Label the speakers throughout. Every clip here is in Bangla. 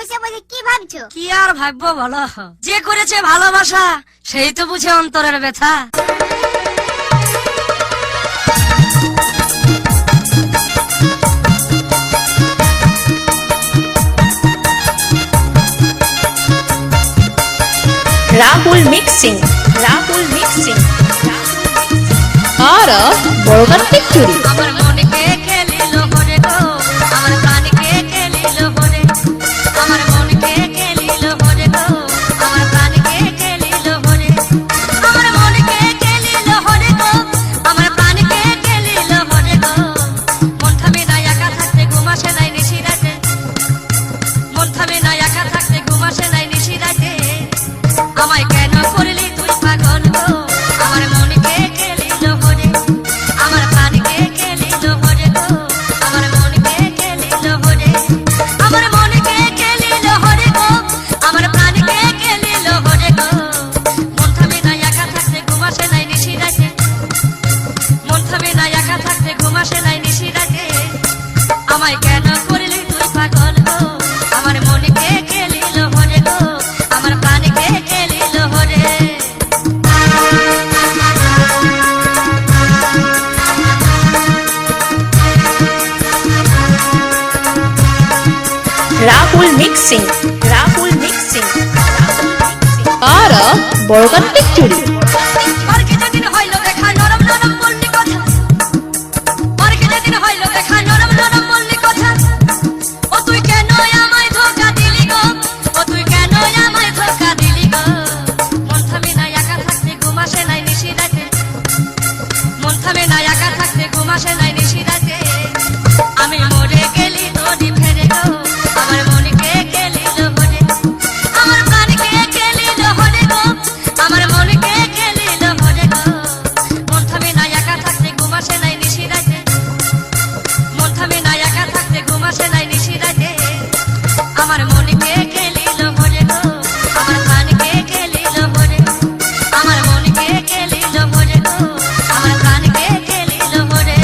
Speaker 1: বসে বসে কি ভাবছো?
Speaker 2: কি আর ভাববো বলো, যে করেছে ভালোবাসা সেই তো বুঝে অন্তরের ব্যথা।
Speaker 3: রাহুল মিক্সিং, রাহুল মিক্সিং আর বড় কার্তিক চুরি।
Speaker 2: আমার মনকে খেলিল হরে গো, আমার প্রাণকে খেলিল হরে, আমার মনকে খেলিল হরে গো, আমার প্রাণকে খেলিল হরে, আমার মনকে খেলিল হরে গো, আমার প্রাণকে খেলিল হরে গো। মন থামে না একা থাকতে ঘুম আসে নাই নিশি রাতে, মন থামে না একা থাকতে ঘুম আসে নাই নিশি রাতে। আমায় কেন করলি তুই পাগল গো, আমার মনকে খেলিল হরে, আমার প্রাণকে খেলিল হরে গো, আমার মনকে খেলিল হরে, আমার মনকে খেলিল হরে গো, আমার প্রাণকে খেলিল হরে গো। মন থামে না একা থাকতে ঘুম আসে নাই নিশি রাতে, মন থামে না একা থাকতে ঘুম আসে নাই নিশি রাতে। আমায় কেন করলি তুই পাগল গো, আমার মনকে খেলিল হরে গো, আমার প্রাণকে খেলিল হরে।
Speaker 3: রাহুল মিক্সিং, রাহুল মিক্সিং আর বড় কার্তিক চুরি।
Speaker 2: পার্কে যেদিন হইল দেখা নরম নরম বললি কথা, পার্কে যেদিন হইল দেখা নরম নরম বললি কথা। ও তুই কেন আমায় ধোঁকা দিলি গো, ও তুই কেন আমায় ধোঁকা দিলি গো। মন থামে না একা থাকতে ঘুম আসে নাই নিশি রাতে, মন থামে না একা থাকতে ঘুম আসে নাই নিশি রাতে। আমি মরে গেলি তোরি ফেরে গো, আমার মনকে খেলিল হরে, আমার প্রাণকে খেলিল হরে গো, আমার মনকে খেলিল হরে গো। মন থামে না একা থাকতে ঘুম আসে নাই নিশি রাতে, মন থামে না একা থাকতে ঘুম আসে নাই নিশি রাতে। আমার মনকে খেলিল হরে গো, আমার প্রাণকে খেলিল হরে, আমার মনকে খেলিল হরে গো, আমার প্রাণকে খেলিল হরে।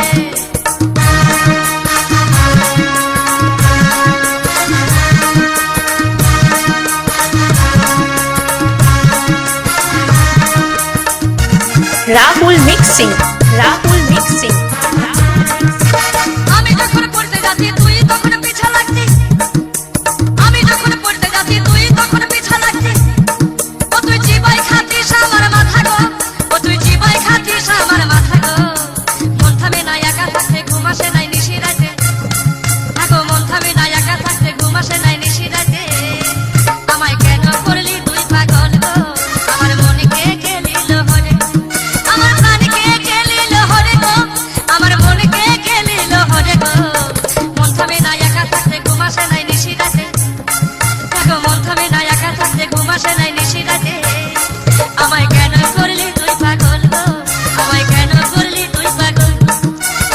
Speaker 3: রাহুল মিক্সিং, রাহুল মিক্সিং
Speaker 2: আমি যখন পড়তে যাচ্ছি তুই তখন পিছা লাগছি, আমি যখন পড়তে যাচ্ছি তুই তখন পিছা লাগছি। ও তুই চিবাই খাতিস আমার মাথা গো, ও তুই চিবাই খাতিস আমার মাথা গো। মন থামে না একা থাকতে ঘুম আসে নাই নিশি রাতে, আগো মন থামে না একা থাকতে ঘুম আসে নাই নিশি রাতে। আমায় কেন করলি তুই পাগল গো, আমার মনকে খেলিল হরে, আমার প্রাণকে খেলিল হরে গো, আমার মনকে খেলিল হরে গো। মন থামে না একা থাকতে ঘুম আসে নাই নিশি রাতে, দেখো মন থামে না একা থাকতে ঘুম আসে নাই নিশি রাতে। আমায় কেন করলি তুই পাগল গো, আমায় কেন করলি তুই পাগল,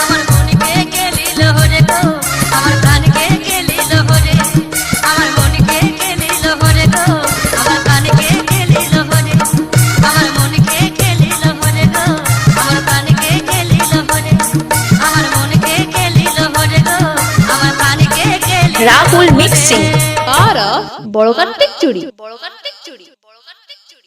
Speaker 2: আমার মনকে খেলিল হরে গো, আমার প্রাণকে খেলিল হরে, আমার মনকে খেলিল হরে গো, আমার প্রাণকে খেলিল হরে, আমার মনকে খেলিল হরে গো, আমার প্রাণকে খেলিল হরে, আমার মনকে খেলিল হরে গো, আমার প্রাণকে খেলিল।
Speaker 3: রাহুল মিক্সিং আর বড় কার্তিক চুরি, বড় কার্তিক চুরি, বড় কার্তিক চুরি।